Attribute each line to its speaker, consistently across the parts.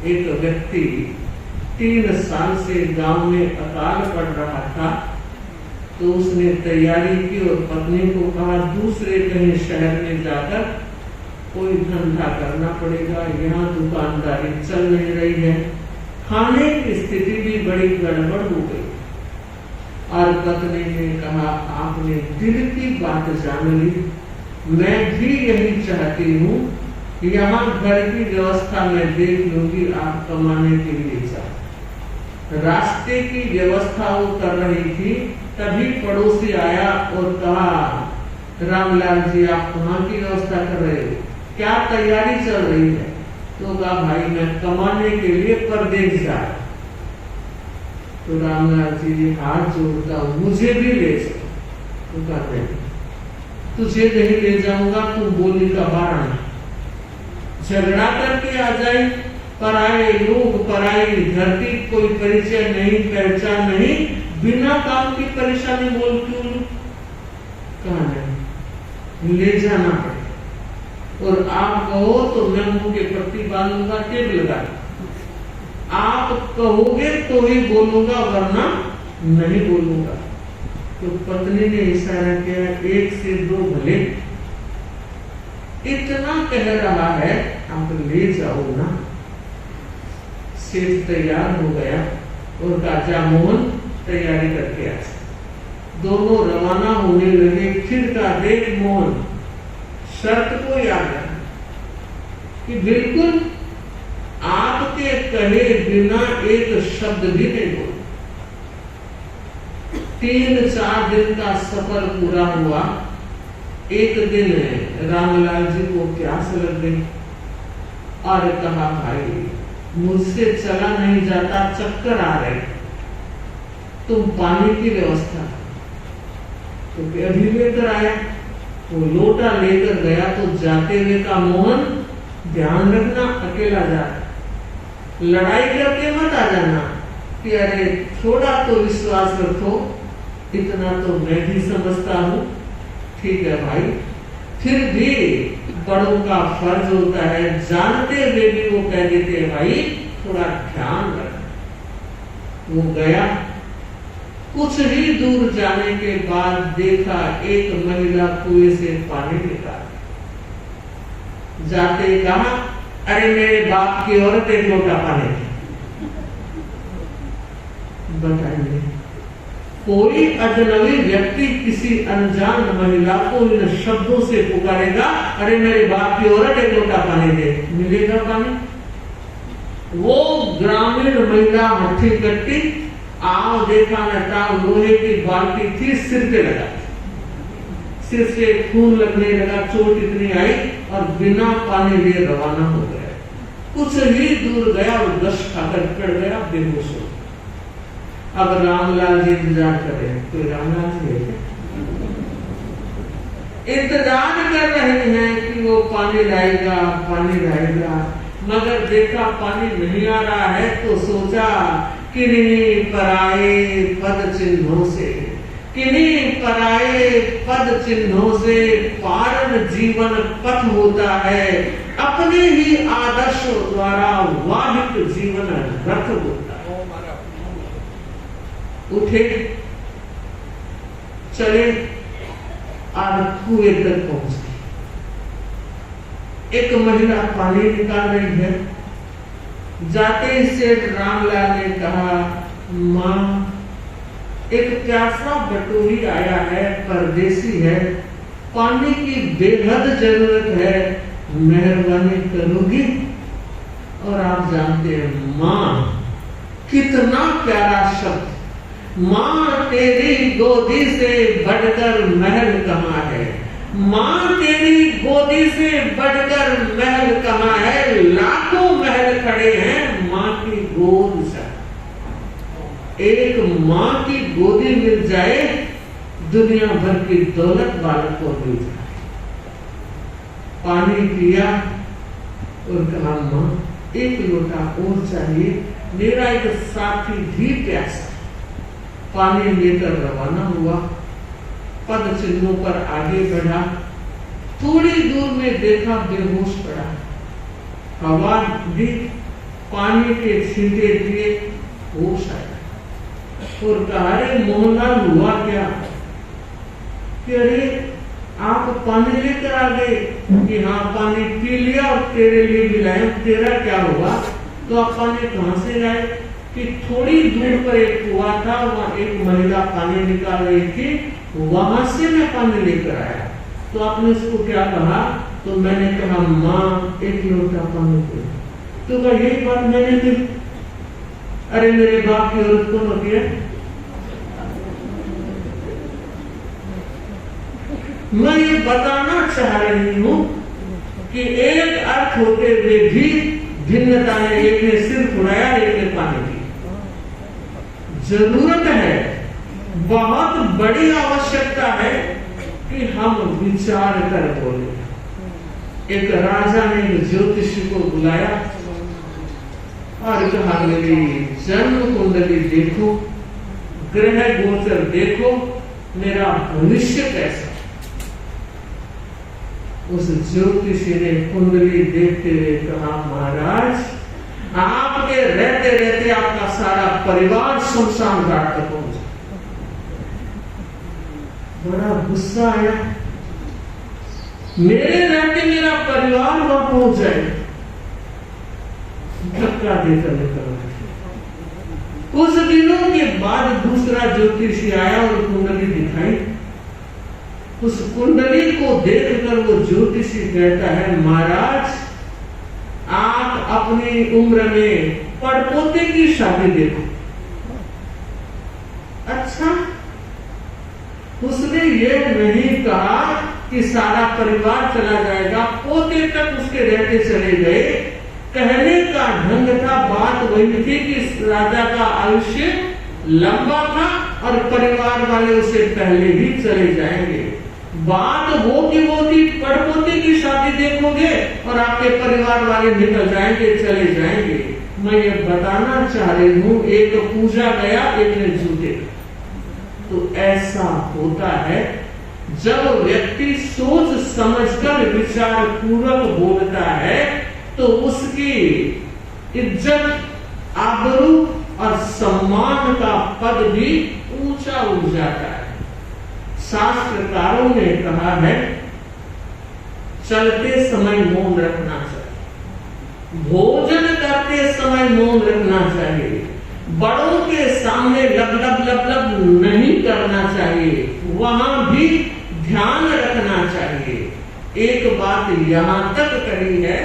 Speaker 1: एक व्यक्ति 3 साल से गांव में अकाल पड़ रहा था, तो उसने तैयारी की और पत्नी को कहा दूसरे कहीं शहर में जाकर कोई धंधा करना पड़ेगा, यहाँ दुकानदारी चल नहीं रही है। खाने की स्थिति भी बड़ी गड़बड़ हो गई। और पत्नी ने कहा आपने दिल की बात जान ली, मैं भी यही चाहती हूँ, यहाँ घर की व्यवस्था मैं देख लूंगी, आप कमाने के लिए जाओ। रास्ते की व्यवस्था वो कर रही थी, तभी पड़ोसी आया और कहा रामलाल जी आप कहाँ की व्यवस्था कर रहे हो, क्या तैयारी चल रही है? तो कहा भाई मैं कमाने के लिए परदेश जा रहा। तो रामलाल जी हाथ जोड़ता हूँ मुझे भी ले चलो। तो कहा नहीं, तुझे नहीं ले जाऊंगा, तू बोली का बारह झगड़ा करके आ जाए, पराए लोग पराई धरती, कोई परिचय नहीं पहचान नहीं, बिना काम की परेशानी बोल क्यों? कहा नहीं, ले जाना पड़ेगा। और आप कहो तो मैं मुंह के पट्टी बांधूंगा, टेप लगा। आप कहोगे तो ही बोलूंगा, वरना नहीं बोलूंगा। तो पत्नी ने इशारा किया 1 से 2 भले, इतना कह रहा है आप ले जाओ ना। सेठ तैयार हो गया और राजा मोहन तैयारी करके आया। दोनों रवाना होने लगे। फिर का देख मोहन, शर्त को याद रखना कि बिल्कुल आपके कहे बिना एक शब्द भी नहीं बोल। 3-4 दिन का सफर पूरा हुआ। एक दिन रामलाल जी को प्यास लग गई और कहा भाई मुझसे चला नहीं जाता, चक्कर आ रहे, तुम पानी की व्यवस्था। तो अभी लेकर आया, वो लोटा लेकर गया। तो जाते हुए का मोहन ध्यान रखना अकेला जा, लड़ाई करके मत आ जाना कि अरे थोड़ा तो विश्वास रखो, इतना तो मैं भी समझता हूँ। ठीक है भाई, फिर भी बड़ों का फर्ज होता है, जानते हुए भी वो कह देते हैं भाई थोड़ा ध्यान रख। वो गया, कुछ ही दूर जाने के बाद देखा एक महिला कुएं से पानी निकाल। जाते कहा अरे मेरे बाप की औरत एक लोटा पानी। बताइए कोई अजनबी व्यक्ति किसी अनजान महिला को इन शब्दों से पुकारेगा अरे मेरे बाप की औरत एक लोटा पानी दे, मिलेगा पानी? वो ग्रामीण महिला हठी कट्टी, आओ देखा नटा, लोहे की बाल्टी थी, सिर पे लगा, सिर से खून लगने लगा, चोट इतनी आई और बिना पानी लिए रवाना हो गया। कुछ ही दूर गया और गश खाकर पड़ गया, बेहोश हो। अब रामलाल जी इंतजार कर रहे हैं, कोई रामलाल जी इंतजार कर रहे हैं कि वो पानी लाएगा, पानी लाएगा, मगर देखा पानी नहीं आ रहा है तो सोचा किन्हीं पराए पद चिन्हों से, किन्हीं पराए पद चिन्हों से पारण जीवन पथ होता है, अपने ही आदर्शों द्वारा वाहित जीवन रथ होता है। उठे, चले और कुएं तक पहुंच गए। एक महिला पानी निकाल रही है। जाते ही सेठ रामलाल ने कहा माँ एक प्यासा बटोही आया है, परदेसी है, पानी की बेहद जरूरत है, मेहरबानी करोगी? और आप जानते हैं माँ कितना प्यारा शब्द, माँ तेरी गोदी से बढ़कर महल कहाँ है, माँ तेरी गोदी से बढ़कर महल कहाँ है, लाखों महल खड़े हैं माँ की गोद से। एक माँ की गोदी मिल जाए, दुनिया भर की दौलत बालक को मिल जाए। पानी पिया और कहा माँ एक लोटा और चाहिए, मेरा एक साथी भी प्यासा। पानी लेकर रवाना हुआ, पद चिन्हों पर आगे बढ़ा। थोड़ी दूर में देखा बेहोश पड़ा, हवा भी पानी के छींटे दिए, होश आया और कहा, अरे मोहनलाल हुआ क्या? कि अरे आप पानी लेकर आ गए? कि हाँ, पानी पी लिया और तेरे लिए भी लाए। तेरा क्या हुआ? तो आप पानी कहाँ से लाए? कि थोड़ी दूर पर एक कुआं था, वहाँ एक महिला पानी निकाल रही थी, वहां से मैं पानी लेकर आया। तो आपने उसको क्या कहा? तो मैंने कहा, माँ एक लोटा पानी दे। तो कहा, यही बात मैंने की। अरे मेरे बाप की औरत कौन होती है? मैं ये बताना चाह रही हूं कि एक अर्थ होते हुए भी भिन्नता है। एक ने सिर उड़ाया, एक ने पानी दी। जरूरत है, बहुत बड़ी आवश्यकता है कि हम विचार कर बोले। एक राजा ने ज्योतिषी को बुलाया और कहा, मेरी जन्म कुंडली देखो, ग्रह गोचर देखो, मेरा भविष्य कैसा। उस ज्योतिषी ने कुंडली देखते हुए कहा, महाराज आपके रहते रहते आपका सारा परिवार शमशान घाट तक पहुंचा। बड़ा गुस्सा आया, मेरे रहते मेरा परिवार वहां पहुंच जाए। धक्का देकर निकल गया। कुछ दिनों के बाद दूसरा ज्योतिषी आया और कुंडली दिखाई। उस कुंडली को देखकर वो ज्योतिषी कहता है, महाराज आप अपनी उम्र में पड़पोते की शादी देखो। अच्छा, उसने ये नहीं कहा कि सारा परिवार चला जाएगा, पोते तक उसके रहते चले गए। कहने का ढंग था, बात वही थी कि राजा का आयुष्य लंबा था और परिवार वाले उसे पहले ही चले जाएंगे। बात वो की वो थी, पड़पोते की शादी देखोगे और आपके परिवार वाले निकल जाएंगे, चले जाएंगे। मैं ये बताना चाह रही हूँ, एक पूजा गया, एक ने जूते। तो ऐसा होता है जब व्यक्ति सोच समझकर विचार पूर्वक बोलता है तो उसकी इज्जत, आबरू और सम्मान का पद भी ऊंचा उठ जाता है। शास्त्रकारों ने कहा है, चलते समय मौन रखना चाहिए, भोजन करते समय मौन रखना चाहिए, बड़ों के सामने लब नहीं करना चाहिए, वहां भी ध्यान रखना चाहिए। एक बात यहां तक कही है,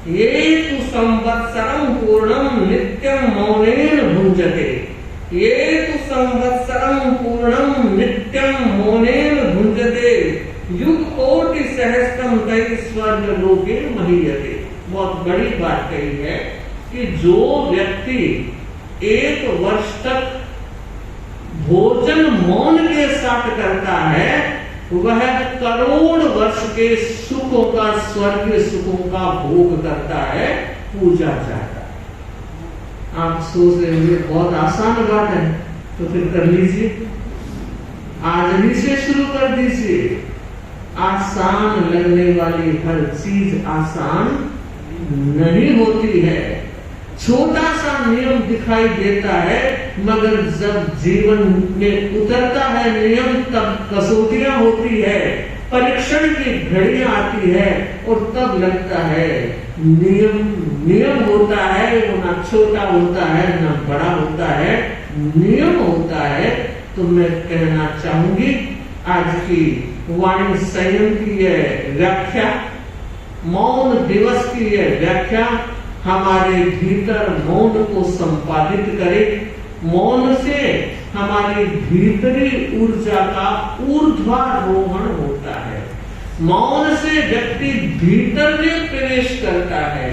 Speaker 1: ये तु संवत्सरम पूर्णम नित्यम मौनेन भुंजते। ये तु संवत्सरम पूर्णम नित्यम मौनेन भुंजते, युग कोटि सहस्त्रम तै स्वर्ग लोके महीयते। बहुत बड़ी बात कही है कि जो व्यक्ति 1 वर्ष तक भोजन मौन के साथ करता है, वह करोड़ वर्ष के सुखों का, स्वर्गीय सुखों का भोग करता है, पूजा चाहता है। आप सोच रहे होंगे बहुत आसान बात है, तो फिर कर लीजिए, आज ही से शुरू कर दीजिए। आसान लगने वाली हर चीज आसान नहीं होती है। छोटा सा नियम दिखाई देता है, मगर जब जीवन में उतरता है नियम, तब कसौटियां होती है, परीक्षण की घड़ियां आती है और तब लगता है नियम होता है, वो ना छोटा होता है ना बड़ा होता है, नियम होता है। तो मैं कहना चाहूंगी, आज की वाणी संयम की यह व्याख्या, मौन दिवस की यह व्याख्या हमारे भीतर मौन को संपादित करे। मौन से हमारी भीतरी ऊर्जा का ऊर्ध्वारोहण होता है। मौन से व्यक्ति भीतर में प्रवेश करता है।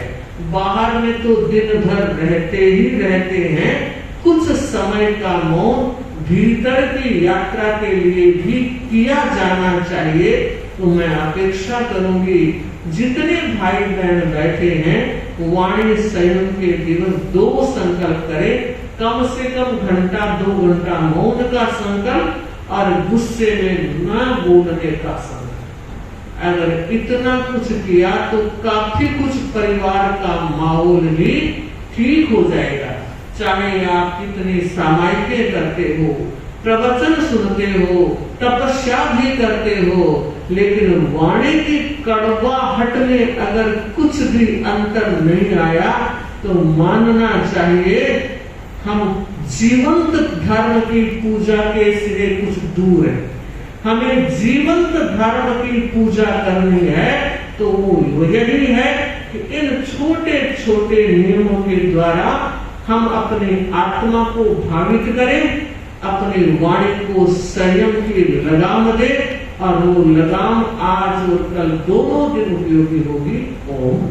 Speaker 1: बाहर में तो दिन भर रहते ही रहते हैं, कुछ समय का मौन भीतर की यात्रा के लिए भी किया जाना चाहिए। तो मैं अपेक्षा करूंगी जितने भाई बहन बैठे हैं, वाणी संयम के दिवस 2 संकल्प करें, कम से कम घंटा 2 घंटा मौन का संकल्प और गुस्से में न बोलने का संकल्प। अगर इतना कुछ किया तो काफी कुछ परिवार का माहौल भी ठीक हो जाएगा। चाहे आप कितनी सामायिकें करते हो, प्रवचन सुनते हो, तपस्या भी करते हो, लेकिन वाणी की कड़वाहट में अगर कुछ भी अंतर नहीं आया तो मानना चाहिए हम जीवंत धर्म की पूजा के सिरे कुछ दूर है। हमें जीवंत धर्म की पूजा करनी है तो वो यही है कि इन छोटे छोटे नियमों के द्वारा हम अपने आत्मा को भावित करें, अपनी वाणी को संयम की लगाम दे, और वो लगाम आज और कल दोनों दिन उपयोगी होगी। ओम